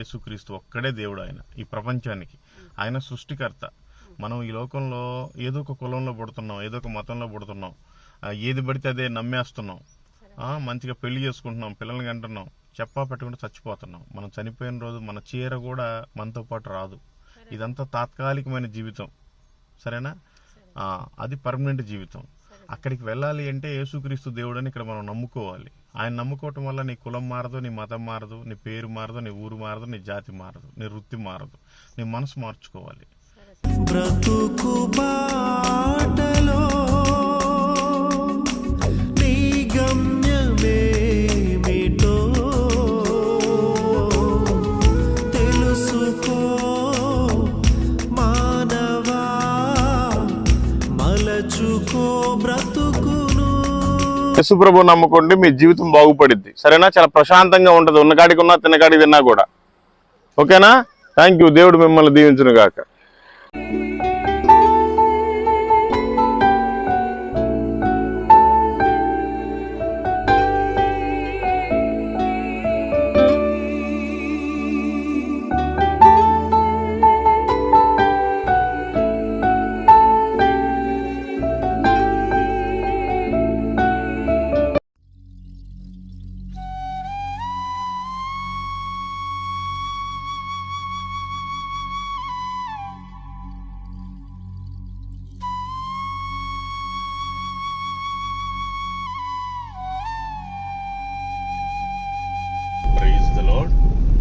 యేసుక్రీస్తు ఒక్కడే దేవుడు. ఆయన ఈ ప్రపంచానికి ఆయన సృష్టికర్త. మనం ఈ లోకంలో ఏదో ఒక కులంలో పుడుతున్నాం, ఏదో ఒక మతంలో పుడుతున్నాం, ఏది పడితే అదే నమ్మేస్తున్నాం, మంచిగా పెళ్లి చేసుకుంటున్నాం, పిల్లల్ని కంటున్నాం, చెప్పా పెట్టుకుంటూ చచ్చిపోతున్నాం. మనం చనిపోయిన రోజు మన చీర కూడా మనతో పాటు రాదు. ఇదంతా తాత్కాలికమైన జీవితం, సరేనా? అది పర్మనెంట్ జీవితం. అక్కడికి వెళ్ళాలి అంటే యేసుక్రీస్తు దేవుడని ఇక్కడ మనం నమ్ముకోవాలి. ఆయన నమ్ముకోవటం వల్ల నీ కులం మారదు, నీ మతం మారదు, నీ పేరు మారదు, నీ ఊరు మారదు, నీ జాతి మారదు, నీ వృత్తి మారదు, నీ మనసు మార్చుకోవాలి. బ్రతుకు బాటలో నీ గమ్యమేమిటో తెలుసుకో మానవా, మలచుకో బ్రతుకును. యేసుప్రభు నమ్ముకోండి, మీ జీవితం బాగుపడిద్ది, సరేనా? చాలా ప్రశాంతంగా ఉంటుంది, ఉన్నకాడికి ఉన్నా తిన్నకాడికి తిన్నా కూడా. ఓకేనా? Thank you. దేవుడు మిమ్మల్ని దీవించును గాక.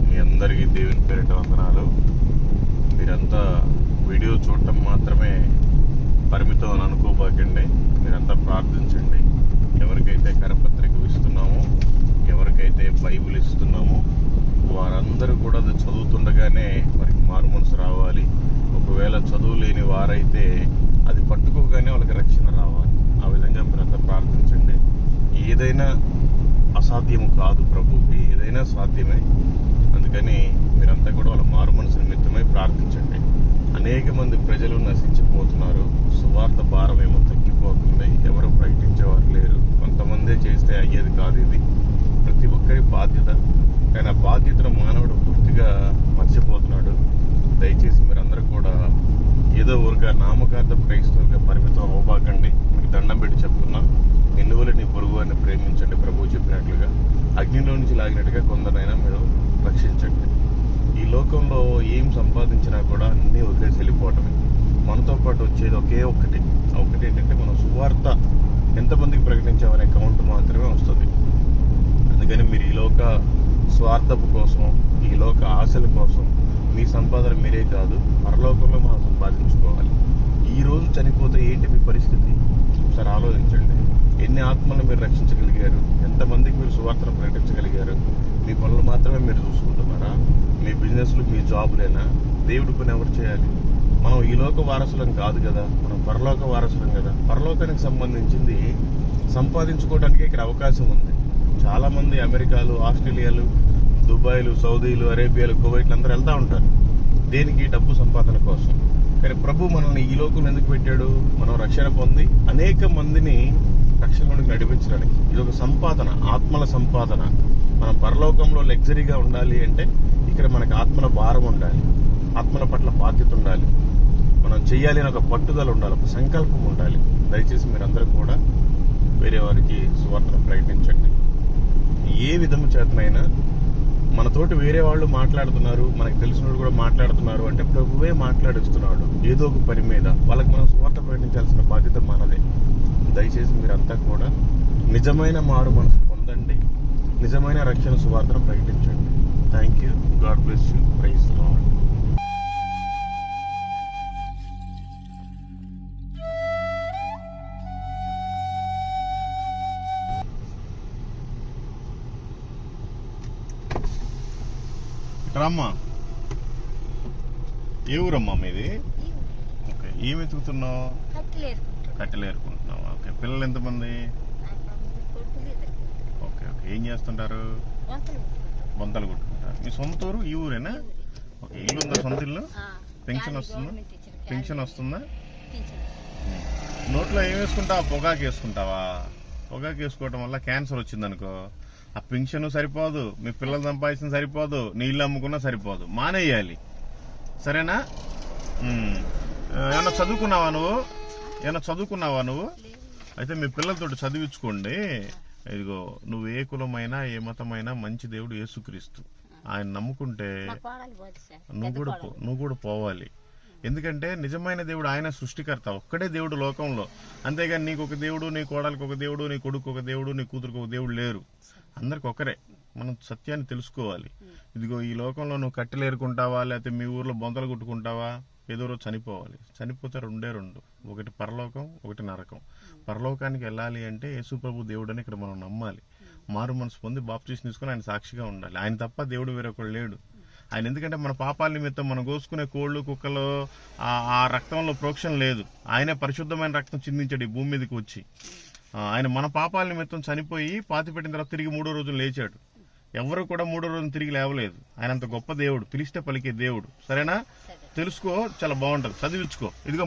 మీ అందరికీ దేవుని పేరిట వందనాలు. మీరంతా వీడియో చూడటం మాత్రమే పరిమితం అని అనుకోబాకండి. మీరంతా ప్రార్థించండి. ఎవరికైతే కరపత్రిక ఇస్తున్నామో, ఎవరికైతే బైబిల్ ఇస్తున్నామో వారందరూ కూడా అది చదువుతుండగానే వారికి మారు మనసు రావాలి. ఒకవేళ చదువు లేని వారైతే అది పట్టుకోగానే వాళ్ళకి రక్షణ రావాలి. ఆ విధంగా మీరంతా ప్రార్థించండి. ఏదైనా అసాధ్యము కాదు ప్రభువుకి, ఏదైనా సాధ్యమే. అందుకని మీరంతా కూడా వాళ్ళ మారు మనసు నిమిత్తమై ప్రార్థించండి. అనేక మంది ప్రజలు నశించిపోతున్నారు. సువార్త భారం ఏమో తగ్గిపోతుంది. ఎవరు ప్రకటించేవారు లేరు. కొంతమందే చేస్తే అయ్యేది కాదు. ఇది ప్రతి ఒక్కరి బాధ్యత. కానీ ఆ బాధ్యతను మానవుడు పూర్తిగా మర్చిపోతున్నాడు. దయచేసి మీరందరూ కూడా ఏదో ఊరిక నామకార్థ క్రైస్తవులుగా పరిమితం అవ్వబాకండి. మీకు దండం పెట్టి చెప్తున్నా, నిన్నువలే నీ పొరుగు అని ప్రేమించండి. ప్రభువు చెప్పినట్లుగా అగ్నిలో నుంచి లాగినట్టుగా కొందరైనా మీరు రక్షించండి. ఈ లోకంలో ఏం సంపాదించినా కూడా అన్నీ వదిలేసి వెళ్ళిపోవటమే. మనతో పాటు వచ్చేది ఒకే ఒక్కటి ఏంటంటే మనం సువార్త ఎంతమందికి ప్రకటించామనే కౌంట్ మాత్రమే వస్తుంది. అందుకని మీరు ఈ లోక స్వార్థపు కోసం, ఈ లోక ఆశల కోసం మీ సంపాదన మీరే కాదు, పరలోకంలో మనం సంపాదించుకోవాలి. ఈ రోజు చనిపోతే ఏంటి మీ పరిస్థితి? ఒకసారి ఆలోచించండి. ఎన్ని ఆత్మలను మీరు రక్షించగలిగారు? ఎంతమందికి మీరు సువార్తను ప్రకటించగలిగారు? మీ పనులు మాత్రమే మీరు చూసుకుంటున్నారా? మీ బిజినెస్లు, మీ జాబులేనా? దేవుడి పని ఎవరు చేయాలి? మనం ఈ లోక వారసులం కాదు కదా, మనం పరలోక వారసులం కదా. పరలోకానికి సంబంధించింది సంపాదించుకోవడానికి ఇక్కడ అవకాశం ఉంది. చాలామంది అమెరికాలు, ఆస్ట్రేలియాలు, దుబాయ్లు, సౌదీలు, అరేబియాలు, కువైట్లు అందరూ వెళ్తూ ఉంటారు. దేనికి? డబ్బు సంపాదన కోసం. కానీ ప్రభు మనల్ని ఈ లోకం ఎందుకు పెట్టాడు? మనం రక్షణ పొంది అనేక మందిని రక్షణలోనికి నడిపించడానికి. ఇది ఒక సంపాదన, ఆత్మల సంపాదన. మనం పరలోకంలో లగ్జరీగా ఉండాలి అంటే ఇక్కడ మనకు ఆత్మల భారం ఉండాలి, ఆత్మల పట్ల బాధ్యత ఉండాలి, మనం చెయ్యాలి అని ఒక పట్టుదల ఉండాలి, ఒక సంకల్పం ఉండాలి. దయచేసి మీరందరూ కూడా వేరే వారికి సువార్తను ప్రకటించండి. ఏ విధము చేతనైనా మనతోటి వేరే వాళ్ళు మాట్లాడుతున్నారు, మనకు తెలిసిన వాళ్ళు కూడా మాట్లాడుతున్నారు అంటే ప్రభువే మాట్లాడిస్తున్నాడు ఏదో ఒక పని మీద. వాళ్ళకి మనం సువార్త ప్రకటించాల్సిన బాధ్యత మనదే. దయచేసి మీరంతా కూడా నిజమైన మారు మనసు పొందండి, నిజమైన రక్షణ సువార్తను ప్రకటించండి. Thank you. God bless you. Praise the Lord. రామ్మా, ఏ ఊరమ్మా మీది? ఓకే. ఏమి ఎత్తుకుతున్నావు? కట్టెలు ఏరుకుంటున్నావా? ఓకే. పిల్లలు ఎంతమంది? ఓకే. ఏం చేస్తుంటారు? బొంతలు కుట్టుకుంటారు. మీ సొంత ఊరు ఈ ఊరేనా? ఓకే. ఇల్లు ఉందా? సొంత ఇల్లు? పెన్షన్ వస్తుందా? నోట్లో ఏం వేసుకుంటావా? పొగాకు వేసుకుంటావా? పొగాకు వేసుకోవడం వల్ల క్యాన్సర్ వచ్చిందనుకో ఆ పెన్షన్ సరిపోదు, మీ పిల్లలు సంపాదించిన సరిపోదు, నీళ్ళు అమ్ముకున్నా సరిపోదు, మానేయాలి. సరేనా? ఏమన్నా చదువుకున్నావా నువ్వు? అయితే మీ పిల్లలతో చదివించుకోండి. ఇదిగో నువ్వు ఏ కులమైనా ఏ మతమైనా మంచి దేవుడు యేసుక్రీస్తు. ఆయన నమ్ముకుంటే నువ్వు కూడా పోవాలి. ఎందుకంటే నిజమైన దేవుడు ఆయన సృష్టికర్త, ఒక్కడే దేవుడు లోకంలో. అంతేగాని నీకు ఒక దేవుడు, నీ కోడలికి ఒక దేవుడు, నీ కొడుకు ఒక దేవుడు, నీ కూతురుకు ఒక దేవుడు లేరు. అందరికి ఒకరే. మనం సత్యాన్ని తెలుసుకోవాలి. ఇదిగో ఈ లోకంలో నువ్వు కట్టెలు ఏరుకుంటావా, లేకపోతే మీ ఊర్లో బొంతలు కుట్టుకుంటావా, ఏదో రోజు చనిపోవాలి. చనిపోతే రెండే రెండు, ఒకటి పరలోకం, ఒకటి నరకం. పరలోకానికి వెళ్ళాలి అంటే యేసు ప్రభు దేవుడు అని ఇక్కడ మనం నమ్మాలి. మారు మనసు పొంది బాప్టిజం తీసుకుని ఆయన సాక్షిగా ఉండాలి. ఆయన తప్ప దేవుడు వేరొకడు లేడు. ఆయన ఎందుకంటే మన పాపాల నిమిత్తం మనం కోసుకునే కోళ్ళు కుక్కలు ఆ రక్తంలో ప్రోక్షణ లేదు. ఆయనే పరిశుద్ధమైన రక్తం చిందించాడు ఈ భూమి మీదకి వచ్చి. ఆయన మన పాపాల నిమిత్తం చనిపోయి పాతి పెట్టిన తర్వాత తిరిగి 3వ రోజున లేచాడు. ఎవరు కూడా 3వ రోజున తిరిగి లేవలేదు. ఆయన అంత గొప్ప దేవుడు, పిలిస్తే పలికే దేవుడు. సరేనా? తెలుసుకో, చాలా బాగుంటది. చదివించుకో. ఇదిగో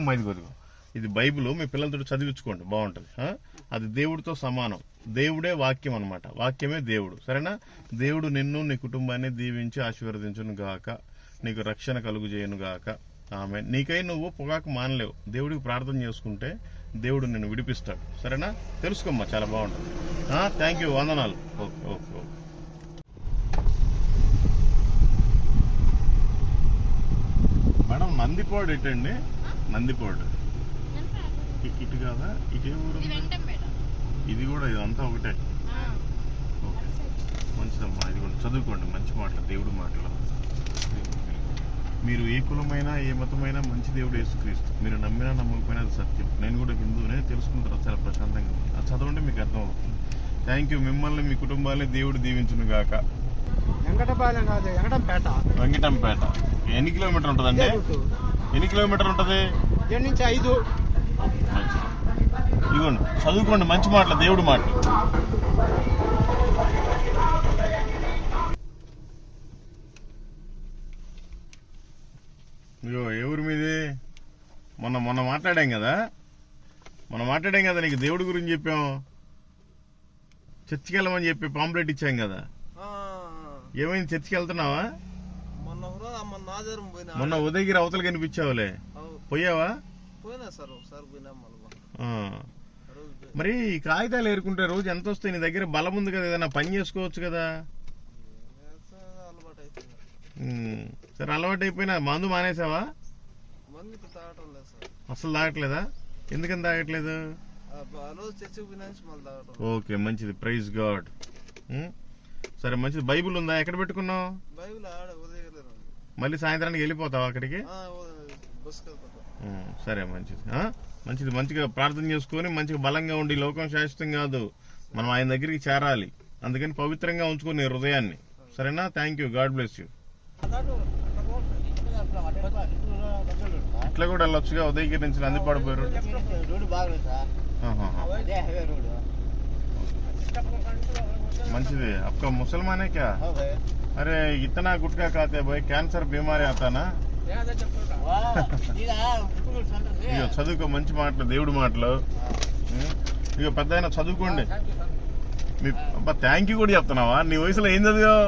ఇది బైబిల్, మీ పిల్లలతో చదివించుకోండి, బాగుంటది. అది దేవుడితో సమానం. దేవుడే వాక్యం అన్నమాట. వాక్యమే దేవుడు. సరేనా? దేవుడు నిన్ను, నీ కుటుంబాన్ని దీవించి ఆశీర్వదించును గాక, నీకు రక్షణ కలుగు చేయను గాక. ఆమె నీకై నువ్వు పొగాకు మానలేవు. దేవుడికి ప్రార్థన చేసుకుంటే దేవుడు నిన్ను విడిపిస్తాడు. సరేనా? తెలుసుకోమ్మా, చాలా బాగుంటుంది. థ్యాంక్ యూ, వందనాలు. ఓకే. మేడం, నందిపోడు ఇటండి. నందిపోడు ఇటు కాదా? ఇటే ఊరు? ఇది కూడా, ఇదంతా ఒకటే. ఓకే, మంచిదమ్మా. ఇది కూడా చదువుకోండి. మంచి మాటలు, దేవుడి మాటలు. మీరు ఏ కులమైనా ఏ మతమైనా మంచి దేవుడు యేసుక్రీస్తు. మీరు నమ్మినా నమ్మకపోయినా అది సత్యం. నేను కూడా హిందువునే, తెలుసుకున్న తర్వాత చాలా ప్రశాంతంగా ఉంది. అది చదవండి, మీకు అర్థం అవుతుంది. Thank you. మిమ్మల్ని, మీ కుటుంబాన్ని దేవుడు దీవించును గాక. వెంకటంపేట ఎన్ని కిలోమీటర్ ఉంటుందండి? ఎన్ని కిలోమీటర్ ఉంటుంది? 5. ఇదిగోండి, చదువుకోండి. మంచి మాటలు, దేవుడి మాటలు. ఇగో ఏ ఊరి మీది? మొన్న మాట్లాడాం కదా, నీకు దేవుడి గురించి చెప్పాం. చర్చికి వెళ్ళమని చెప్పి పాంప్లెట్ ఇచ్చాం కదా. ఏమైంది? చర్చికి వెళ్తున్నావా? మొన్న ఉదయగిరి అవతల కనిపించావులే, పోయావా? మరి ఈ కాగితాలు ఏరుకుంటే రోజు ఎంత వస్తాయి? నీ దగ్గర బలం ఉంది కదా, ఏదైనా పని చేసుకోవచ్చు కదా. సరే, అలవాటు అయిపోయినా మందు మానేసావా? అసలు తాగట్లేదా? ఎందుకని తాగట్లేదు? ఓకే, మంచిది. Praise God. సరే, మంచిది. బైబిల్ ఉందా? ఎక్కడ పెట్టుకున్నావు? మళ్ళీ సాయంత్రానికి వెళ్ళిపోతావా అక్కడికి? సరే, మంచిది. మంచిగా ప్రార్థన చేసుకొని మంచిగా బలంగా ఉండి, లోకం శాశ్వతం కాదు, మనం ఆయన దగ్గరికి చేరాలి. అందుకని పవిత్రంగా ఉంచుకో నీ హృదయాన్ని. సరేనా? Thank you. God bless you. ఇట్లా కూడా వెళ్ళొచ్చుగా, ఉదయగిరి నుంచి నందిపాడు పోయి రోడ్డు. మంచిది. आपका मुसलमान है क्या? अरे इतना गुटखा खाते भाई, कैंसर बीमारी आता ना. ఇక చదువుకో. మంచి మాటలు, దేవుడి మాటలు. ఇక పెద్ద అయినా చదువుకోండి. మీ అబ్బా, థ్యాంక్ యూ కూడా చెప్తున్నావా? నీ వయసులో ఏం చదివావు?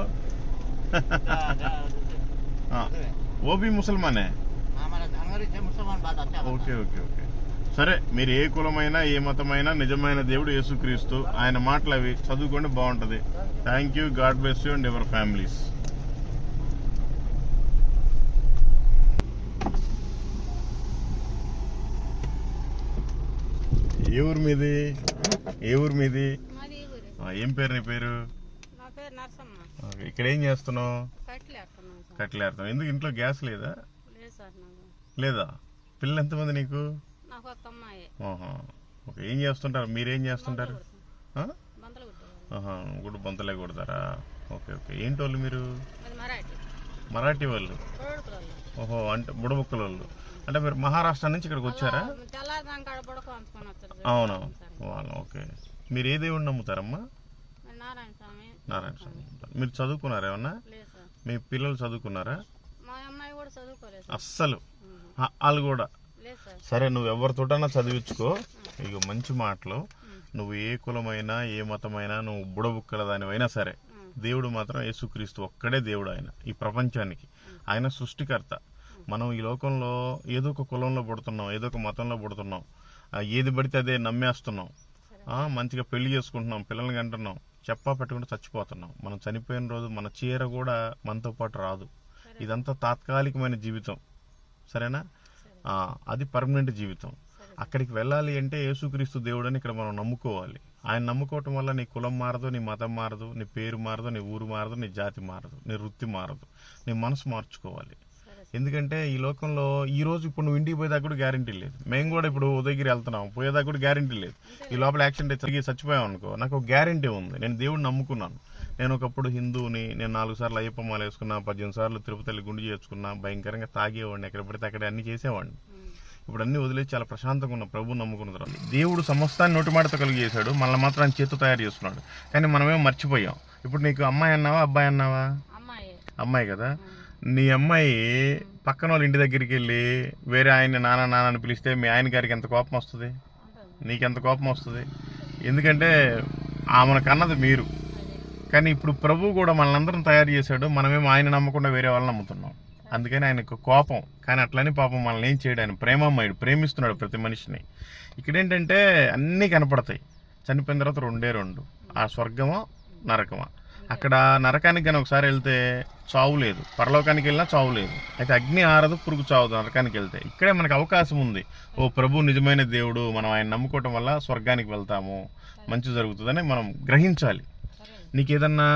ఓ బి ముసల్మానే? ఓకే. సరే, మీరు ఏ కులమైనా ఏ మతమైనా నిజమైన దేవుడు యేసుక్రీస్తు. ఆయన మాటలు అవి చదువుకోండి, బాగుంటది. Thank you. God bless you and your families. ఏ ఊరు మీది? ఏం పేరు నీ పేరు? ఇక్కడ ఏం చేస్తున్నావు? కట్టెలేరుతావు. ఎందుకు? ఇంట్లో గ్యాస్ లేదా? పిల్లలు ఎంతమంది నీకు? ఓకే. ఏం చేస్తుంటారు? మీరేం చేస్తుంటారు? కూడా బొంతలే కొడతారా? ఓకే. ఏంటి వాళ్ళు మీరు? మరాఠీ వాళ్ళు. ఓహో, అంటే బుడబుక్కల వాళ్ళు. అంటే మీరు మహారాష్ట్ర నుంచి ఇక్కడికి వచ్చారా? అవునవును. వాళ్ళు. ఓకే. మీరు ఏ దేవుడిని నమ్ముతారమ్మా? నారాయణ స్వామి. మీరు చదువుకున్నారా ఏమన్నా? మీ పిల్లలు చదువుకున్నారా? అస్సలు వాళ్ళు కూడా? సరే, నువ్వు ఎవరితోటన్నా చదివించుకో. ఇక మంచి మాటలు. నువ్వు ఏ కులమైనా ఏ మతమైనా నువ్వు బుడబుక్కల దానివైనా సరే, దేవుడు మాత్రం యేసుక్రీస్తు ఒక్కడే దేవుడు. ఆయన ఈ ప్రపంచానికి ఆయన సృష్టికర్త. మనం ఈ లోకంలో ఏదో ఒక కులంలో పుడుతున్నాం, ఏదో ఒక మతంలో పుడుతున్నాం, ఏది పడితే అదే నమ్మేస్తున్నాం, మంచిగా పెళ్లి చేసుకుంటున్నాం, పిల్లల్ని కంటున్నాం, చెప్పా పెట్టుకుంటూ చచ్చిపోతున్నాం. మనం చనిపోయిన రోజు మన చీర కూడా మనతో పాటు రాదు. ఇదంతా తాత్కాలికమైన జీవితం, సరేనా? అది పర్మనెంట్ జీవితం. అక్కడికి వెళ్ళాలి అంటే యేసుక్రీస్తు దేవుడని ఇక్కడ మనం నమ్ముకోవాలి. ఆయన నమ్ముకోవటం వల్ల నీ కులం మారదు, నీ మతం మారదు, నీ పేరు మారదు, నీ ఊరు మారదు, నీ జాతి మారదు, నీ వృత్తి మారదు. నీ మనసు మార్చుకోవాలి. ఎందుకంటే ఈ లోకంలో ఈ రోజు ఇప్పుడు నువ్వు ఇంటికి పోయేదాకా కూడా గ్యారంటీ లేదు. మేము కూడా ఇప్పుడు ఉదయగిరి వెళ్తున్నాం, పోయేదాకా కూడా గ్యారంటీ లేదు. ఈ లోపల యాక్సిడెంట్ జరిగి చచ్చిపోయాం అనుకో, నాకు ఒక గ్యారంటీ ఉంది. నేను దేవుడిని నమ్ముకున్నాను. నేను ఒకప్పుడు హిందువుని, నేను 4 సార్లు అయ్యప్ప మాల వేసుకున్నా, 18 సార్లు తిరుపతి గుండు చేసుకున్నా, భయంకరంగా తాగేవాడిని, ఎక్కడ పడితే అక్కడ అన్ని చేసేవాడిని. ఇప్పుడు అన్ని వదిలేసి చాలా ప్రశాంతంగా ఉన్న ప్రభు నమ్ముకున్న తర్వాత దేవుడు సమస్తాన్ని నోటి మాటతో కలిగి చేశాడు, మనల్ని మాత్రం ఆయన చేతితో తయారు చేస్తున్నాడు. కానీ మనమేమో మర్చిపోయాం. ఇప్పుడు నీకు అమ్మాయి అన్నావా అబ్బాయి అన్నావా? అమ్మాయి కదా. నీ అమ్మాయి పక్కన వాళ్ళ ఇంటి దగ్గరికి వెళ్ళి వేరే ఆయన నాన్న అని పిలిస్తే మీ ఆయన గారికి ఎంత కోపం వస్తుంది? నీకెంత కోపం వస్తుంది? ఎందుకంటే ఆమెను కన్నది మీరు. కానీ ఇప్పుడు ప్రభు కూడా మనల్ని అందరం తయారు చేశాడు, మనమేమో ఆయన నమ్మకుండా వేరే వాళ్ళని నమ్ముతున్నాం. అందుకని ఆయనకు కోపం. కానీ అట్లని పాపం మనల్ని ఏం చేయడు. ఆయన ప్రేమమయుడు, ప్రేమిస్తున్నాడు ప్రతి మనిషిని. ఇక్కడ ఏంటంటే అన్నీ కనపడతాయి. చనిపోయిన తర్వాత 2 ఆ స్వర్గమా నరకమా. అక్కడ నరకానికి కానీ ఒకసారి వెళ్తే చావు లేదు, పరలోకానికి వెళ్ళినా చావు లేదు. అయితే అగ్ని ఆరదు, పురుగు చావదు నరకానికి వెళ్తే. ఇక్కడే మనకు అవకాశం ఉంది. ఓ ప్రభు నిజమైన దేవుడు, మనం ఆయన నమ్ముకోవటం వల్ల స్వర్గానికి వెళ్తాము, మంచి జరుగుతుందని మనం గ్రహించాలి. నీకు ఏదన్నా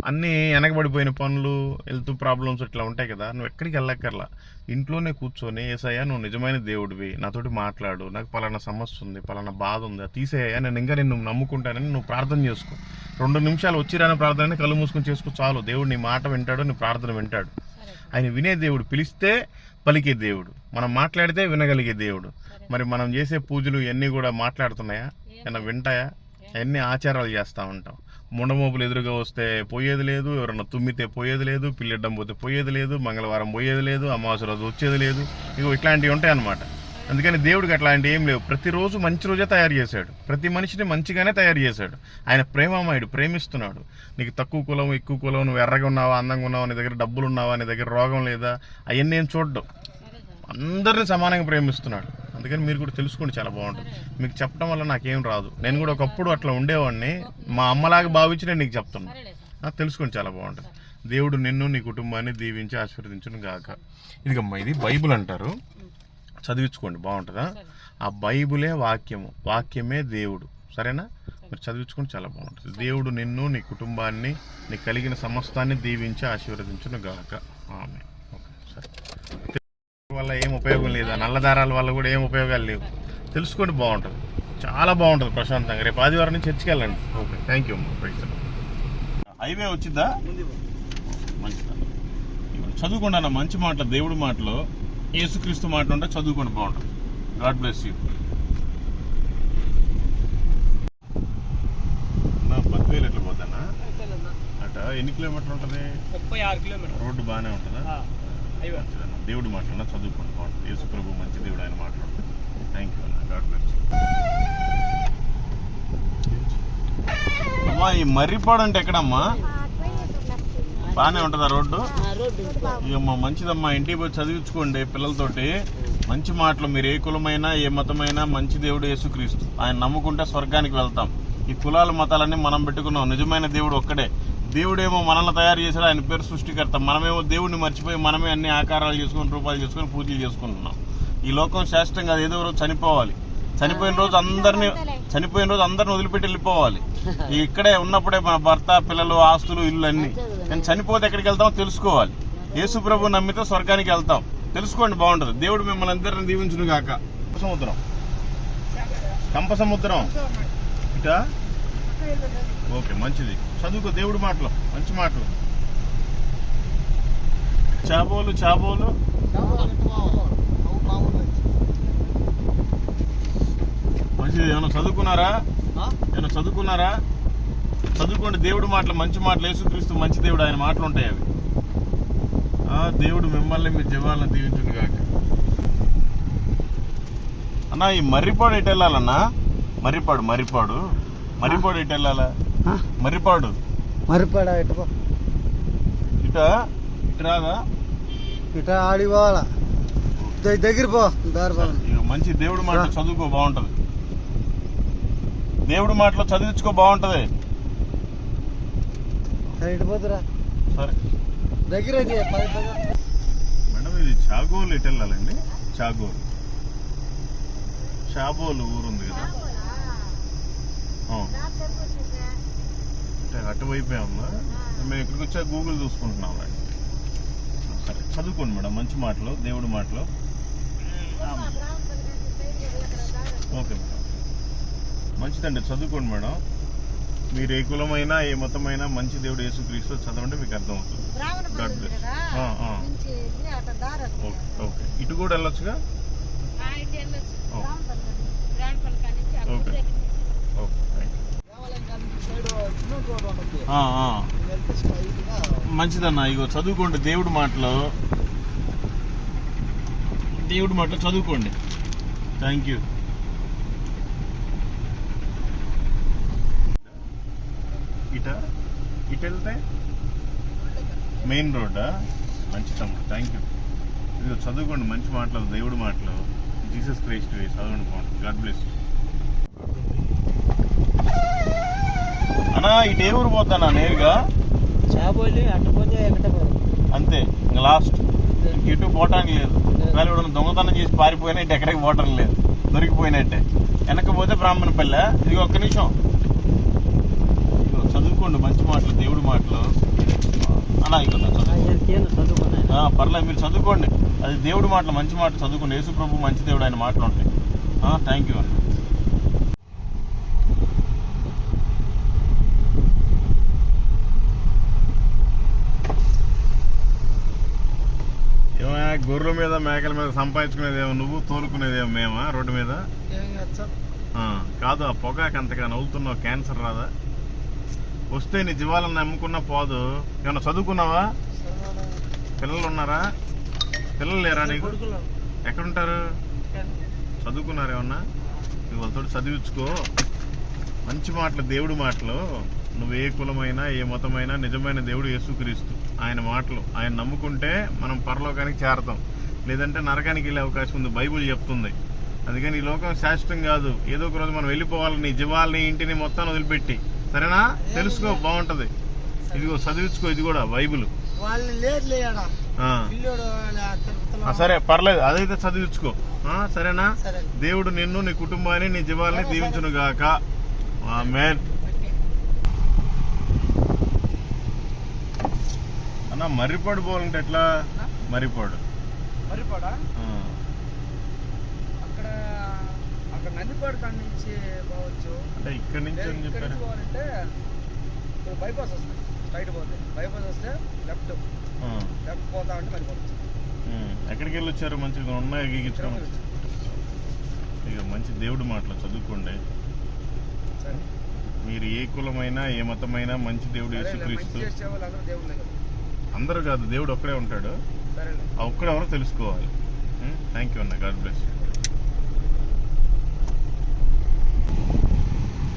అన్నీ వెనకబడిపోయిన పనులు, హెల్త్ ప్రాబ్లమ్స్ ఇట్లా ఉంటాయి కదా, నువ్వు ఎక్కడికి వెళ్ళక్కర్లా. ఇంట్లోనే కూర్చొని ఏసయ్యా నువ్వు నిజమైన దేవుడివి, నాతోటి మాట్లాడు, నాకు పలానా సమస్య ఉంది, పలానా బాధ ఉంది, అది తీసేయ్యా, నేను ఇంకా నిన్ను నమ్ముకుంటానని నువ్వు ప్రార్థన చేసుకో. 2 నిమిషాలు వచ్చిరాని ప్రార్థన కళ్ళు మూసుకొని చేసుకో చాలు. దేవుడు నీ మాట వింటాడు, నీ ప్రార్థన వింటాడు. ఆయన వినే దేవుడు, పిలిస్తే పలికే దేవుడు, మనం మాట్లాడితే వినగలిగే దేవుడు. మరి మనం చేసే పూజలు ఇవన్నీ కూడా మాట్లాడుతున్నాయా? ఏమన్నా వింటాయా? అవన్నీ ఆచారాలు చేస్తూ ఉంటాం. ముండమోపులు ఎదురుగా వస్తే పోయేది లేదు, ఎవరన్నా తుమ్మితే పోయేది లేదు, పిల్లెడ్డం పోతే పోయేది లేదు, మంగళవారం పోయేది లేదు, అమావాస్య రోజు వచ్చేది లేదు. ఇగో ఇట్లాంటివి ఉంటాయి అన్నమాట. అందుకని దేవుడికి అట్లాంటివి ఏం లేవు. ప్రతిరోజు మంచి రోజే తయారు చేశాడు, ప్రతి మనిషిని మంచిగానే తయారు చేశాడు. ఆయన ప్రేమమయుడు, ప్రేమిస్తున్నాడు. నీకు తక్కువ కులం ఎక్కువ కులం, నువ్వు ఎర్రగా ఉన్నావా అందంగా ఉన్నావా, నీ దగ్గర డబ్బులు ఉన్నావా, నీ దగ్గర రోగం లేదా, అవన్నీ ఏం చూడడం. అందరినీ సమానంగా ప్రేమిస్తున్నాడు. అందుకని మీరు కూడా తెలుసుకోండి, చాలా బాగుంటుంది. మీకు చెప్పడం వల్ల నాకేం రాదు, నేను కూడా ఒకప్పుడు అట్లా ఉండేవాడిని, మా అమ్మలాగా భావించి నేను నీకు చెప్తున్నా. తెలుసుకోండి, చాలా బాగుంటుంది. దేవుడు నిన్ను నీ కుటుంబాన్ని దీవించి ఆశీర్వదించును గాక. ఇదిగమ్మా, ఇది బైబుల్ అంటారు, చదివించుకోండి, బాగుంటుందా? ఆ బైబులే వాక్యము, వాక్యమే దేవుడు, సరేనా? మీరు చదివించుకోండి, చాలా బాగుంటుంది. దేవుడు నిన్ను నీ కుటుంబాన్ని నీ కలిగిన సమస్తాన్ని దీవించి ఆశీర్వదించును గాక. ఆమె. ఓకే, సరే. వల్ల ఏం ఉపయోగం లేదా, నల్లదారాల వల్ల కూడా ఏం ఉపయోగాలు లేవు. తెలుసుకోండి, బాగుంటుంది, చాలా బాగుంటుంది ప్రశాంతంగా. రేపు ఆదివారం నుంచి చర్చికి వెళ్ళండి. Okay, thank you. హైవే వచ్చిద్దా? మంచిదా? చదువుకోండి అన్న, మంచి మాటలు, దేవుడి మాటలు, యేసుక్రీస్తు మాట ఉంటే చదువుకోండి, బాగుంటుంది. God bless you. 10,000 ఎట్లా పోతానా అట? ఎన్ని కిలోమీటర్లు ఉంటుంది? 36 కిలోమీటర్. రోడ్డు బాగానే ఉంటుందా? దేవుడు మాట్లాడినా చదువుకోండి, బాగుంటుంది. యేసు ప్రభు మంచి దేవుడు, ఆయన మాట్లాడుతుంది. థ్యాంక్ యూ అన్న, గాడ్ బ్లెస్ యూ. అమ్మా, ఈ మర్రిపాడు అంటే ఎక్కడమ్మా? బాగానే ఉంటుందా రోడ్డు? ఇకమ్మా మంచిదమ్మా, ఇంటికి పోయి చదివించుకోండి పిల్లలతోటి. మంచి మాటలు, మీరు ఏ కులమైనా ఏ మతమైనా మంచి దేవుడు యేసుక్రీస్తు, ఆయన నమ్ముకుంటే స్వర్గానికి వెళ్తాం. ఈ కులాల మతాలన్నీ మనం పెట్టుకున్నాం, నిజమైన దేవుడు ఒక్కడే. దేవుడేమో మనల్ని తయారు చేశాడు, ఆయన పేరు సృష్టికర్త. మనమేమో దేవుడిని మర్చిపోయి మనమే అన్ని ఆకారాలు చేసుకొని, రూపాయలు చేసుకొని పూజలు చేసుకుంటున్నాం. ఈ లోకం శాశ్వతం కాదు, ఏదో రోజు చనిపోవాలి. చనిపోయిన రోజు అందరిని వదిలిపెట్టి వెళ్ళిపోవాలి. ఇక్కడే ఉన్నప్పుడే మన భర్త, పిల్లలు, ఆస్తులు, ఇల్లు అన్ని. కానీ చనిపోతే ఎక్కడికి వెళ్తామో తెలుసుకోవాలి. యేసు ప్రభు నమ్మితే స్వర్గానికి వెళ్తాం. తెలుసుకోండి, బాగుంటుంది. దేవుడు మిమ్మల్ని అందరిని దీవించును గాక. కంప సముద్రం ఇటా? ఓకే, మంచిది. చదువుకో దేవుడి మాటలు, మంచి మాటలు. చాబోలు మంచిది. ఏమైనా చదువుకున్నారా? చదువుకోండి దేవుడి మాటలు, మంచి మాటలు. యేసుక్రీస్తు మంచి దేవుడు, ఆయన మాటలు ఉంటాయి అవి. దేవుడు మిమ్మల్ని మీ జీవాలను దీవించును గాక. అన్నా, ఈ మర్రిపాడు ఎటు వెళ్ళాలన్నా? మర్రిపాడు మర్రిపాడు ఇటు వెళ్ళాలా? మర్రిపాడు మరిపాడ ఇటు ఇట ఇటు రాదా? ఇట ఆడి పోవాలా దగ్గర పో దారి బాగుంది. ఇక మంచి దేవుడి మాటలు చదువుకో బాగుంటది. దేవుడి మాటలు చదివించుకో బాగుంటది. ఇటు పోతురా సరే దగ్గర మేడం, ఇది చాగోలు ఇటు వెళ్ళాలండి. చాగోలు చాబోలు ఊరు ఉంది కదా, అటువైపే ఉందా? మేము ఇక్కడికి వచ్చా గూగుల్ చూసుకుంటున్నాం. సరే చదువుకోండి మేడం, మంచి మాటలు దేవుడి మాటలు. ఓకే మేడం, మంచిదండి, చదువుకోండి మేడం. మీరు ఏ కులమైనా ఏ మతమైనా మంచి దేవుడు యేసుక్రీస్తు చదవండి, మీకు అర్థమవుతుంది. ఓకే, ఇటు కూడా వెళ్ళొచ్చుగా. ఓకే, మంచిదన్న. ఇగో చదువుకోండి దేవుడి మాటలు, దేవుడి మాటలు చదువుకోండి. Thank you. ఇటు వెళ్తే మెయిన్ రోడ్డా? మంచిదమ్మా, థ్యాంక్ యూ. ఇదిగో చదువుకోండి మంచి మాటలు, దేవుడి మాటలు, జీసస్ క్రైస్ట్ చదవండి. God bless you. అన్నా ఇటు ఏ ఊరు పోతానా? నేరుగా చాబోలి అటు పోతే అంతే, ఇంకా లాస్ట్. ఇటు పోవటానికి లేదు. ఒకవేళ ఇప్పుడు దొంగతనం చేసి పారిపోయినా ఇటు ఎక్కడికి పోవటం లేదు, దొరికిపోయినట్టే. వెనకపోతే బ్రాహ్మణపల్లె. ఇది ఒక్క నిమిషం. చదువుకోండి మంచి మాటలు, దేవుడి మాటలు. అలా ఇక పర్లేదు, మీరు చదువుకోండి. అది దేవుడి మాటలు, మంచి మాటలు చదువుకోండి. యేసు ప్రభు మంచి దేవుడు, ఆయన మాటలు ఉంటాయి. థ్యాంక్ యూ అండి. ఏమయ్యా, గొర్రెల మీద మేకల మీద సంపాదించుకునేదేమో నువ్వు, తోలుకునేదేమో మేమా రోడ్డు మీద? కాదు, ఆ పొగాకు అంతగా నవ్వుతున్నావు, క్యాన్సర్ రాదా? వస్తే నీ జీవాలను నమ్ముకున్నా పోదు. ఏమన్నా చదువుకున్నావా? పిల్లలు ఉన్నారా? పిల్లలు లేరా నీకు? ఎక్కడుంటారు? చదువుకున్నారు ఏమన్నా? నువ్వు వాళ్ళతో చదివించుకో. మంచి మాటలు, దేవుడి మాటలు. నువ్వు ఏ కులమైనా ఏ మతమైనా నిజమైన దేవుడు యేసుక్రీస్తు, ఆయన మాటలు. ఆయన నమ్ముకుంటే మనం పరలోకానికి చేరతాం, లేదంటే నరకానికి వెళ్ళే అవకాశం ఉంది. బైబుల్ చెప్తుంది. అందుకని ఈ లోకం శాశ్వతం కాదు. ఏదో ఒక రోజు మనం వెళ్ళిపోవాలి, నీ జీవాలని ఇంటిని మొత్తాన్ని వదిలిపెట్టి. సరేనా? తెలుసుకో, బాగుంటది. ఇదిగో చదివించుకో, ఇది కూడా బైబుల్. సరే పర్లేదు, అదైతే చదివించుకో. సరేనా? దేవుడు నిన్ను, నీ కుటుంబాన్ని, నీ జీవాల్ని దీవించును గాక. ఆమేన్. అన్న మర్రిపాడు పోవాలంటే ఎట్లా? మర్రిపాడు నందిపాడు కాడ నుంచి పోవచ్చు. అంటే ఇక్కడ నుంచి అని చెప్పారు. పోవాలంటే బైపాస్ వస్తుంది, స్ట్రైట్ పోతే బైపాస్ వస్తే లెఫ్ట్ పోతా ఉంటే మర్రిపాడు. ఎక్కడికి వెళ్ళి వచ్చారు? మంచిగా ఉన్నాయి గీగించుకోండి. ఇక మంచి దేవుడి మాటలు చదువుకోండి. మీరు ఏ కులమైనా ఏ మతమైనా మంచి దేవుడు యేసుక్రీస్తు. అందరూ కాదు, దేవుడు ఒక్కడే ఉంటాడు. ఆ ఒక్కడెవరో తెలుసుకోవాలి. థ్యాంక్ యూ అన్న, గాడ్ బ్లెస్ యూ.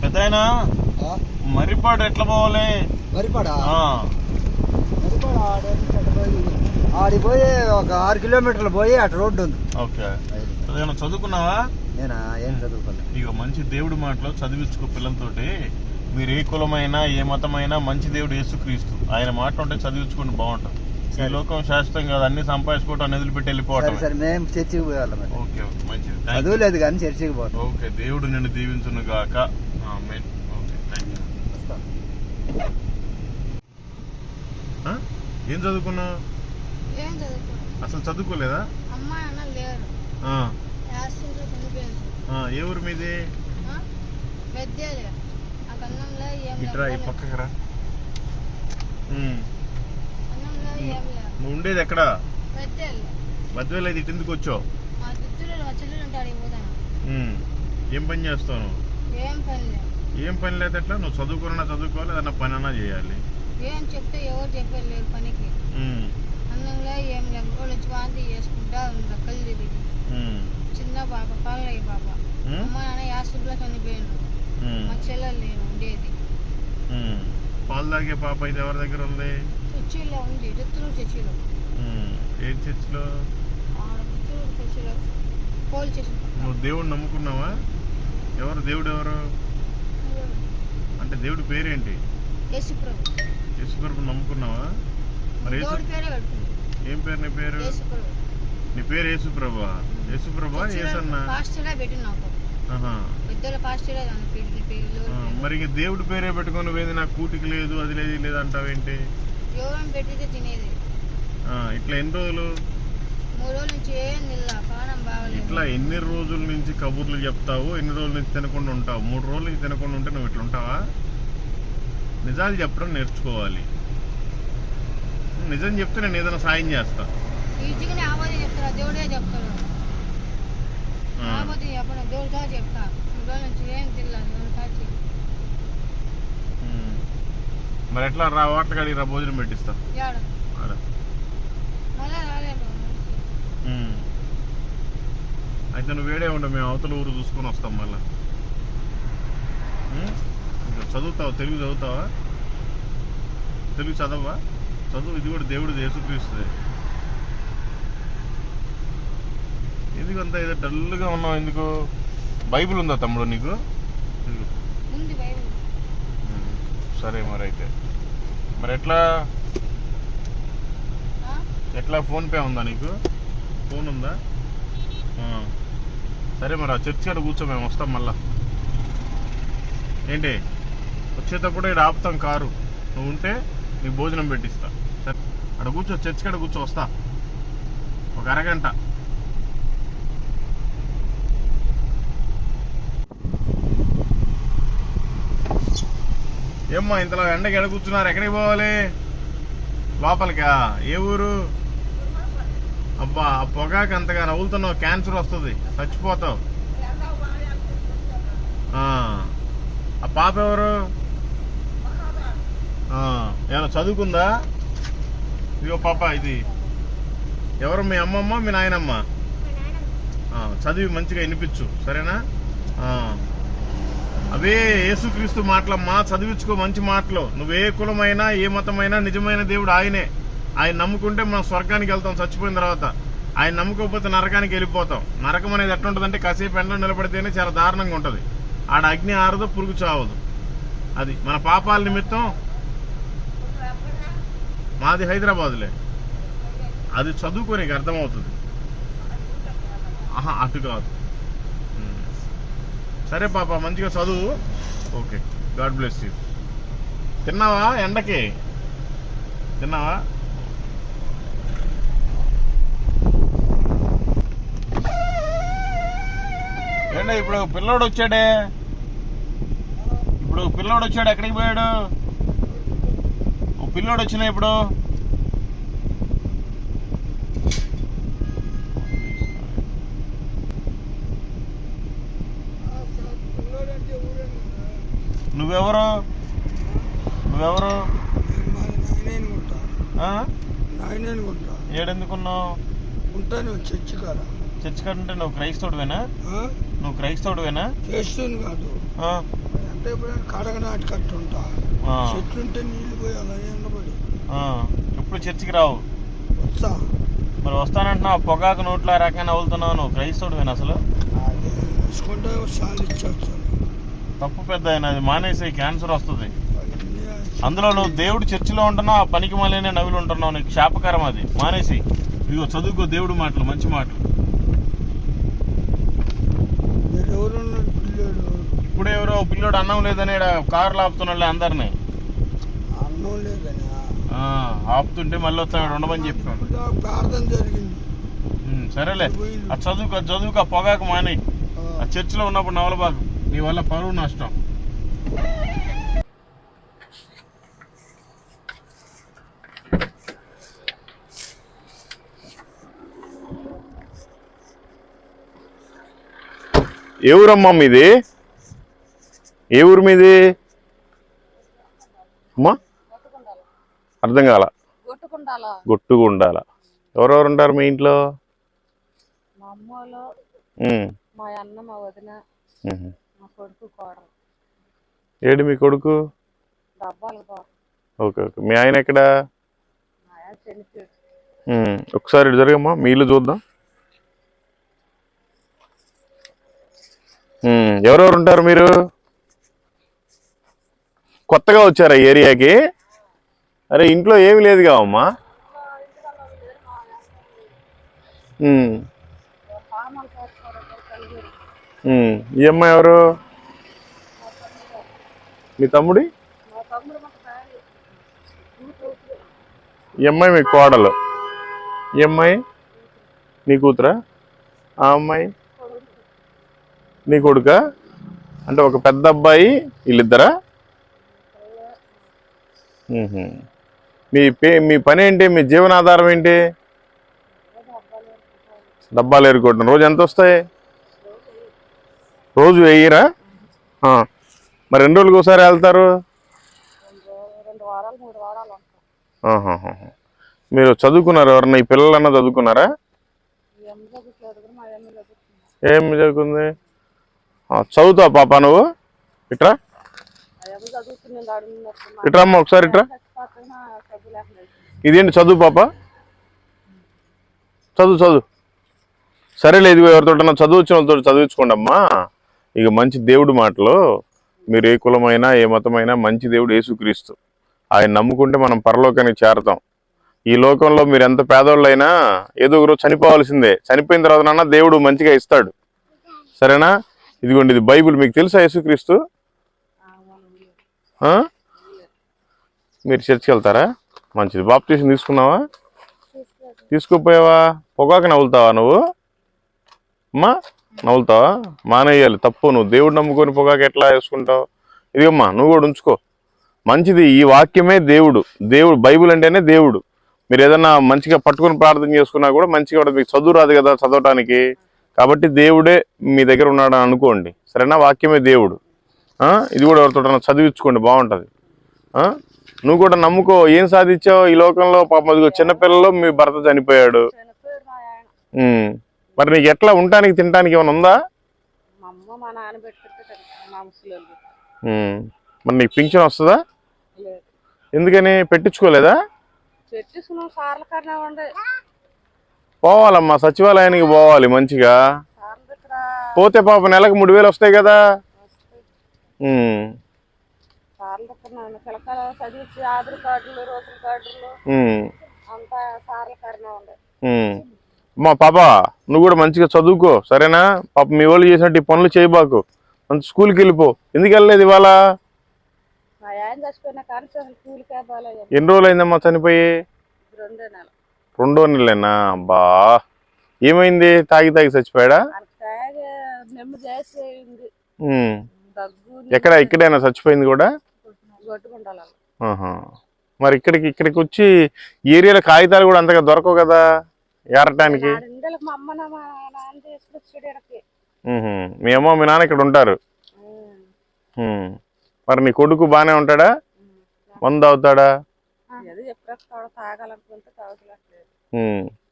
పెద్దయినా మర్రిపాడు ఎట్లా పోవాలి? మర్రిపాడా? ఆడిపోయి ఒక 6 కిలోమీటర్లు పోయి అటు రోడ్డు ఉంది. ఓకే, ఏమైనా చదువుకున్నావా? నేనా? ఏం చదువుకోలేదు. ఇక మంచి దేవుడి మాటలు చదివించుకో పిల్లలతోటి. మీరు ఏ కులమైనా ఏ మతమైనా మంచి దేవుడు యేసుక్రీస్తు, ఆయన మాటలు ఉంటే చదివించుకోండి, బాగుంటుంది. ఈ లోకం శాశ్వతం కాదు, అన్ని సంపాదించుకోవటం, అన్ని వదిలిపెట్టి వెళ్ళిపోవటం. మేము చర్చికి పోవాలి. ఓకే, మంచిది. చదువులేదు కానీ చర్చికి పోతాం. ఓకే, దేవుడు నిన్ను దీవించును గాక. ఆమేన్. Okay, thank you. ఏం చదువుకున్నావు? అసలు చదువుకోలేదా? ఏ ఊరు మీది? ఇట్రా, ఈ పక్కకి రా. నువ్వు ఉండేది ఎక్కడ? బద్వేలు. అయితే ఇటు ఎందుకు వచ్చావు? ఏం పని చేస్తావు? ఏం పని లేదు. ఎట్లా? నువ్వు చదువుకున్నా చదువుకోవాలి, ఏదన్నా పని అన్నా చేయాలి. ఏం చెప్తే ఎవరు చెప్పారు లేదు పనికి. అన్నంలో ఏం లేదు, వాళ్ళు వచ్చి వాంతి చేసుకుంటా కళ్ళు తిరిగి. చిన్న పాప, పల్లె పాప. అమ్మ నాన్న యాసిడ్లో చనిపోయాను. మా చెల్లెలు నేను ఉండేది. పాలు తాగే పాప అయితే ఎవరి దగ్గర ఉంది? చర్చిలో ఉంది, చిత్తూరు చర్చిలో. ఏ చర్చిలో? చిత్తూరు చర్చిలో పోలీస్ స్టేషన్. నువ్వు దేవుడు నమ్ముకున్నావా? ఎవరు దేవుడు? ఎవరు అంటే దేవుడి పేరేంటి? యేసుప్రభు. యేసుప్రభు నమ్ముకున్నావా? మరి దేవుడి పేరే పెట్టుకుంది. ఏం పేరు నీ పేరు? యేసుప్రభు. నీ పేరు యేసుప్రభా? యేసుప్రభా యేసన్న? పాస్టరే పెట్టి నాకు. పెద్దల పాస్టరే పేరు. మరి ఇంక దేవుడి పేరే పెట్టుకొని నువ్వేంది నాకు కూటికి లేదు అది లేదు ఇది లేదు అంటావేంటి? ఎవరైనా పెట్టితే తినేది. ఇట్లా ఎన్ని రోజులు? 3 రోజుల నుంచి ఏం తినలా, పానం బాగలేదు. ఇట్లా ఎన్ని రోజుల నుంచి కబుర్లు చెప్తావు? ఎన్ని రోజుల నుంచి తినకుండా ఉంటావు? 3 రోజుల నుంచి తినకుండా ఉంటే నువ్వు ఇట్లా ఉంటావా? నిజాలు చెప్పడం నేర్చుకోవాలి. నిజం చెప్తే నేను ఏదైనా సాయం చేస్తా. ఈజీగానే ఆవాది చెప్తారా? దేవుడే చెప్తాడు. ఆవాది చెప్పను, దేవుడితో చెప్తా. 3 రోజుల నుంచి ఏం తినలా, దేవుడి కాచి. మరి ఎట్లా రా వాటగాడి రా భోజనం పెట్టిస్తా. మళ్ళా రాలేదు. అయితే నువ్వు వేడే ఉండవు, మేము అవతల ఊరు చూసుకొని వస్తాం మళ్ళా. చదువుతావా? తెలుగు చదువుతావా? తెలుగు చదవా? చదువు. ఇది కూడా దేవుడిది, యేసుక్రీస్తుదే. ఎందుకు అంత ఏదో డల్గా ఉన్నావు? ఎందుకు? బైబిల్ ఉందా తమ్ముడు నీకు? సరే మరి అయితే మరి ఎట్లా ఫోన్పే ఉందా నీకు? ఫోన్ ఉందా? సరే మరి ఆ చర్చి కాడ కూర్చో, మేము వస్తాం మళ్ళా. ఏంటి వచ్చేటప్పుడు ఇక్కడ ఆపుతాం కారు, నువ్వు ఉంటే నీకు భోజనం పెట్టిస్తా. సరే అక్కడ కూర్చో, చర్చి కాడ కూర్చో, వస్తా ఒక అరగంట. ఏమ్మా ఇంతలో ఎండకి ఎడ కూర్చున్నారు? ఎక్కడికి పోవాలి? లోపలికా? ఏ ఊరు? అబ్బా ఆ పొగాకు అంతగా నవ్వులుతున్నావు, క్యాన్సర్ వస్తుంది, చచ్చిపోతావు. ఆ పాప ఎవరు? ఏమైనా చదువుకుందా? ఇదిగో పాప, ఇది ఎవరు? మీ అమ్మమ్మ మీ నాయనమ్మ? చదివి మంచిగా వినిపించు, సరేనా? అవే యేసుక్రీస్తు మాటలమ్మా, చదివించుకో మంచి మాటలు. నువ్వే కులమైనా ఏ మతమైనా నిజమైన దేవుడు ఆయనే. ఆయన నమ్ముకుంటే మనం స్వర్గానికి వెళ్తాం చచ్చిపోయిన తర్వాత. ఆయన నమ్ముకోకపోతే నరకానికి వెళ్ళిపోతాం. నరకం అనేది ఎట్లా ఉంటుందంటే కాసేపు ఎండలో నిలబడితేనే చాలా దారుణంగా ఉంటుంది. ఆడ అగ్ని ఆరదు, పురుగు చావదు. అది మన పాపాల నిమిత్తం. మాది హైదరాబాదులే. అది చదువుకో, నీకు అర్థమవుతుంది. అటు కాదు. సరే పాప, మంచిగా చదువు. Okay, God bless you. తిన్నావా? ఎండకి తిన్నావా? ఏంటో ఇప్పుడు పిల్లోడు వచ్చాడే, ఎక్కడికి పోయాడు? ఓ పిల్లోడు వచ్చినా ఇప్పుడు. నువ్వెవరు? ఏడెందుకున్నావు? చర్చి కాడ ఉంటే నువ్వు క్రైస్తవుడివేనా? నువ్వు క్రైస్తవుడివేనా? కాదు, అంటే కడగనాటి కట్టుంటా, చెట్లుంటే నీళ్ళు పోయి అలా ఎండబడి. ఎప్పుడు చర్చికి రావు? వస్తా. మరి వస్తానంటున్నావు, పొగాకు నోట్లో ఆ రకంగా నవ్వులుతున్నావు. నువ్వు క్రైస్తవుడివేనా అసలు? తప్పు పెద్ద ఆయన, అది మానేసి క్యాన్సర్ వస్తుంది. అందులో నువ్వు దేవుడు చర్చిలో ఉంటున్నావు, ఆ పనికి మళ్ళీ నవ్వులు ఉంటున్నావు, నీకు శాపకరం. అది మానేసి ఇదిగో చదువుకో దేవుడు మాటలు, మంచి మాటలు. ఇప్పుడు ఎవరో పిల్లోడు అన్నం లేదని కార్లు ఆపుతున్నాడు అందరినీ. ఆపుతుంటే మళ్ళీ వస్తాడు, ఉండమని చెప్పాడు. సరేలే, ఆ చదువుకు ఆ పొగాకు మానే. ఆ చర్చిలో ఉన్నప్పుడు నవలబాకు, నీ వల్ల పరువు నష్టం. ఏ ఊరమ్మా మీది? ఏ ఊరు మీది అమ్మా? అర్థం కాల. గొట్టుగుండాల. ఎవరెవరు ఉంటారు మీ ఇంట్లో? మా అమ్మలో, మా అన్న, మా వదిన, మా కొడుకు, కోడలు. ఏడు మీ కొడుకు? డబ్బాలు పో. Okay okay. మీ ఆయన ఎక్కడ? ఆయన చనిపోయాడు. ఒకసారి ఇటు జరగమ్మా, మీ ఇల్లు చూద్దాం. ఎవరెవరు ఉంటారు మీరు? కొత్తగా వచ్చారా ఏరియాకి? అరే ఇంట్లో ఏమి లేదు కావమ్మా. ఈ అమ్మాయి ఎవరు? మీ తమ్ముడి? ఈ అమ్మాయి మీ కోడలు. ఈ అమ్మాయి నీ కూతురా? ఆ అమ్మాయి నీ కొడుకా? అంటే ఒక పెద్ద అబ్బాయి, వీళ్ళిద్దరా? మీ పని ఏంటి? మీ జీవనాధారం ఏంటి? డబ్బాలు ఏరుకుంటున్నారు. రోజు ఎంత వస్తాయి? రోజు వెయ్యరా? మరి 2 రోజులకు ఒకసారి వెళ్తారు? మీరు చదువుకున్నారు? ఎవరన్నా ఈ పిల్లలన్నా చదువుకున్నారా? ఏం చదువుకుంది? చదువుతావు పాప నువ్వు? ఇట్రా ఇట్రా అమ్మ, ఒకసారి ఇట్రా. ఇదేంటి చదువు పాప? చదువు సరేలేదు. ఎవరితో చదువు వచ్చిన వాళ్ళతో చదివించుకోండి అమ్మా. ఇక మంచి దేవుడి మాటలు. మీరు ఏ కులమైనా ఏ మతమైనా మంచి దేవుడు యేసుక్రీస్తు. ఆయన నమ్ముకుంటే మనం పరలోకానికి చేరతాం. ఈ లోకంలో మీరు ఎంత పేదోళ్ళైనా ఏదో ఒక రోజు చనిపోవాల్సిందే. చనిపోయిన తర్వాత దేవుడు మంచిగా ఇస్తాడు. సరేనా? ఇదిగోండి, ఇది బైబిల్. మీకు తెలుసా యేసుక్రీస్తు? మీరు చర్చికి వెళ్తారా? మంచిది. బాప్టిజం తీసుకున్నావా? తీసుకోపోయావా? పొగాకు నవ్వులుతావా నువ్వు? అమ్మా నవ్వులుతావా? మానేయాలి, తప్పు. నువ్వు దేవుడు నమ్ముకొని పొగాకు ఎట్లా వేసుకుంటావు? ఇదిగమ్మా నువ్వు కూడా ఉంచుకో. మంచిది. ఈ వాక్యమే దేవుడు. బైబిల్ అంటేనే దేవుడు. మీరు ఏదన్నా మంచిగా పట్టుకుని ప్రార్థన చేసుకున్నా కూడా మంచిగా ఉంటుంది. మీకు చదువు రాదు కదా చదవటానికి, కాబట్టి దేవుడే మీ దగ్గర ఉన్నాడని అనుకోండి. సరేనా? వాక్యమే దేవుడు. ఇది కూడా ఎవరితో చదివించుకోండి, బాగుంటుంది. నువ్వు కూడా నమ్ముకో. ఏం సాధించావు ఈ లోకంలో? పాపం అదిగో చిన్నపిల్లలు మీ భర్త చనిపోయాడు. మరి నీకు ఎట్లా ఉండటానికి తినడానికి ఏమైనా ఉందా? మరి నీకు పింఛన్ వస్తుందా? ఎందుకని పెట్టించుకోలేదా? పోవాలమ్మా, సచివాలయానికి పోవాలి మంచిగా. పోతే పాప నెలకు 3000 వస్తాయి కదా. మా పాప నువ్వు కూడా మంచిగా చదువుకో. సరేనా? పాప మీ వాళ్ళు చేసినట్టు ఈ పనులు చేయబాకు. మంచి స్కూల్కి వెళ్ళిపో. ఎందుకు వెళ్ళలేదు ఇవాళ? ఎన్ని రోజులు అయిందమ్మా చనిపోయి? 2వ నెలలేనా? బా, ఏమైంది? తాగి చచ్చిపోయాడా? ఇక్కడైనా చచ్చిపోయింది కూడా? మరి ఇక్కడికి వచ్చి ఏరియాలో కాగితాలు కూడా అంతగా దొరకవు కదా ఏరటానికి. మీ అమ్మ మీ నాన్న ఇక్కడ ఉంటారు. మరి నీ కొడుకు బానే ఉంటాడా? మందు అవుతాడా?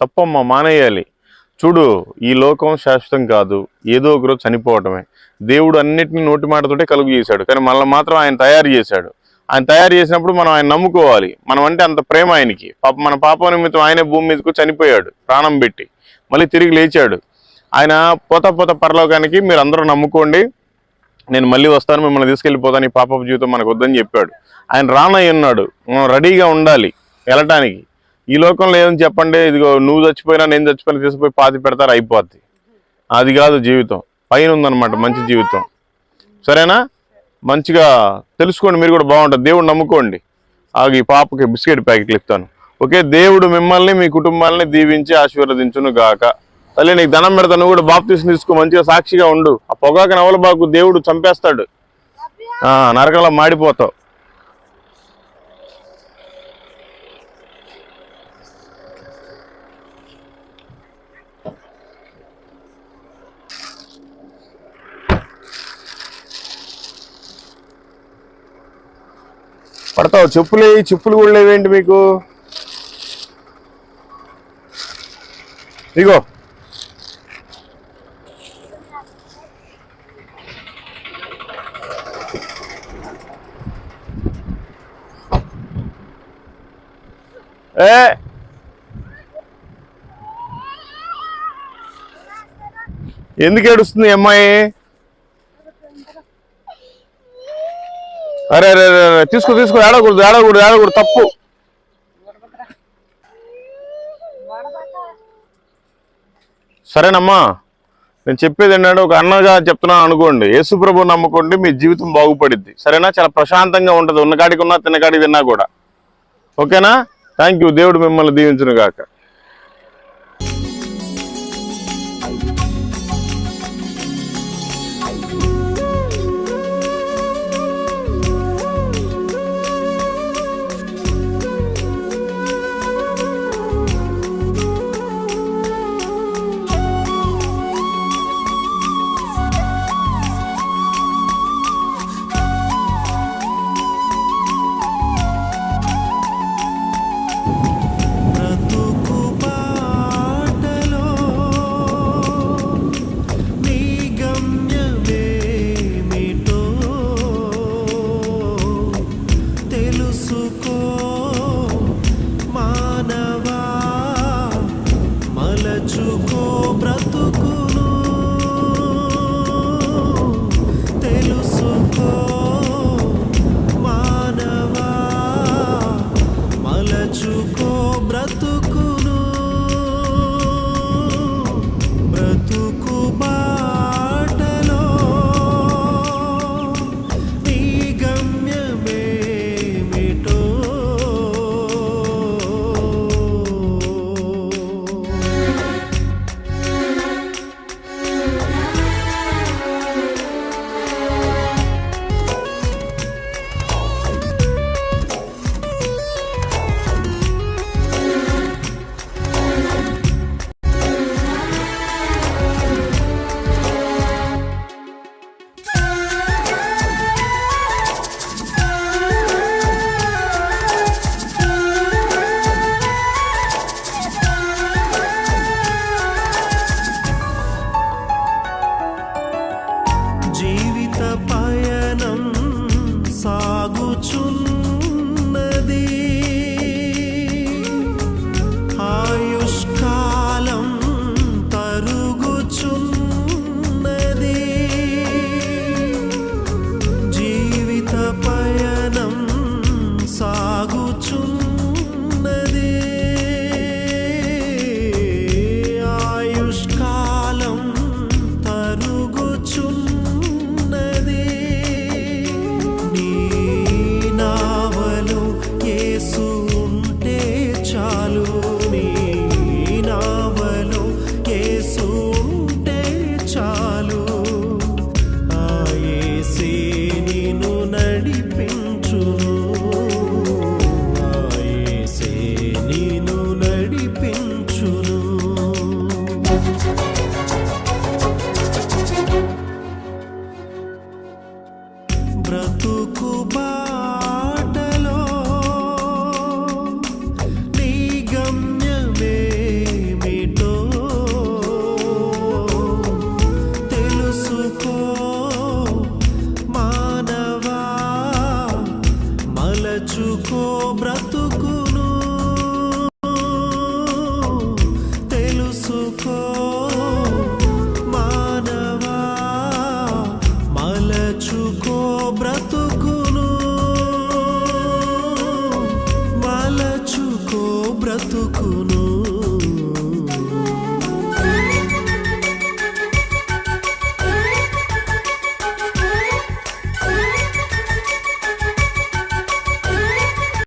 తప్పమ్మా, మానేయాలి. చూడు, ఈ లోకం శాశ్వతం కాదు. ఏదో ఒక రోజు చనిపోవటమే. దేవుడు అన్నిటిని నోటి మాటతోటే కలుగు చేశాడు, కానీ మనల్ని మాత్రం ఆయన తయారు చేశాడు. ఆయన తయారు చేసినప్పుడు మనం ఆయన నమ్ముకోవాలి. మనం అంటే అంత ప్రేమ ఆయనకి. మన పాప నిమిత్తం ఆయనే భూమి మీదకు చనిపోయాడు, ప్రాణం పెట్టి మళ్ళీ తిరిగి లేచాడు. ఆయన పోత పరలోకానికి మీరు అందరూ నమ్ముకోండి, నేను మళ్ళీ వస్తాను, మిమ్మల్ని తీసుకెళ్ళిపోతాను, ఈ పాపపు జీవితం మనకు వద్దని చెప్పాడు. ఆయన రానయ్య ఉన్నాడు. మనం రెడీగా ఉండాలి వెళ్ళటానికి. ఈ లోకంలో ఏమని చెప్పండి, ఇదిగో నువ్వు చచ్చిపోయినా నేను చచ్చిపోయినా తీసుకుపోయి పాతి పెడతారు, అయిపోద్ది. అది కాదు జీవితం. పైన ఉందన్నమాట మంచి జీవితం. సరేనా? మంచిగా తెలుసుకోండి, మీరు కూడా బాగుంటుంది. దేవుడు నమ్ముకోండి. ఈ పాపకి బిస్కెట్ ప్యాకెట్లు ఇస్తాను. ఓకే? దేవుడు మిమ్మల్ని మీ కుటుంబాలని దీవించి ఆశీర్వదించును గాక. తల్లి నీకు దండం పెడతా, నువ్వు కూడా బాప్తిసం తీసుకో, మంచిగా సాక్షిగా ఉండు. ఆ పొగాకు నవలబాకు, దేవుడు చంపేస్తాడు, నరకంలో మాడిపోతావు. పడతావు. చెప్పులు కూడా లేవేంటి మీకు? ఇగో లే ఎందుకు ఏడుస్తుంది అమ్మాయి? అరే అరే అరే తీసుకో ఏడకూడదు తప్పు. సరేనమ్మా, నేను చెప్పేది ఏంటంటే ఒక అన్నగా చెప్తున్నాను అనుకోండి, యేసుప్రభు నమ్ముకోండి, మీ జీవితం బాగుపడిద్ది. సరేనా? చాలా ప్రశాంతంగా ఉంటుంది, ఉన్నకాడికి ఉన్నా తిన్నకాడికి తిన్నా కూడా. ఓకేనా? Thank you. దేవుడు మిమ్మల్ని దీవించును గాక. బ్రతుకు బాటలో నీ గమ్యమేమిటో తెలుసుకో మానవా, మలచుకో బ్రతుకును, తెలుసుకో మానవా, మలచుకో బ్రతుకును. బ్రతుకు బాటలో నీ గమ్యమేమిటో జీవిత పయనం సాగుచున్నది, ఆయుష్కాలం తరుగుచున్నది. జీవిత పయనం సాగుచున్నది, ఆయుష్కాలం తరుగుచున్నది. నీ నావలో యేసు ఉంటే చాలు, నీ నావలో యేసు ఉంటే చాలు. ఆ యేసే నిన్ను నడిపించును, ఆ యేసే నిన్ను నడిపించును. బ్రతుకు బాటలో నీ గమ్యమేమిటో తెలుసుకో మానవా, మలచుకో బ్రతుకును, తెలుసుకో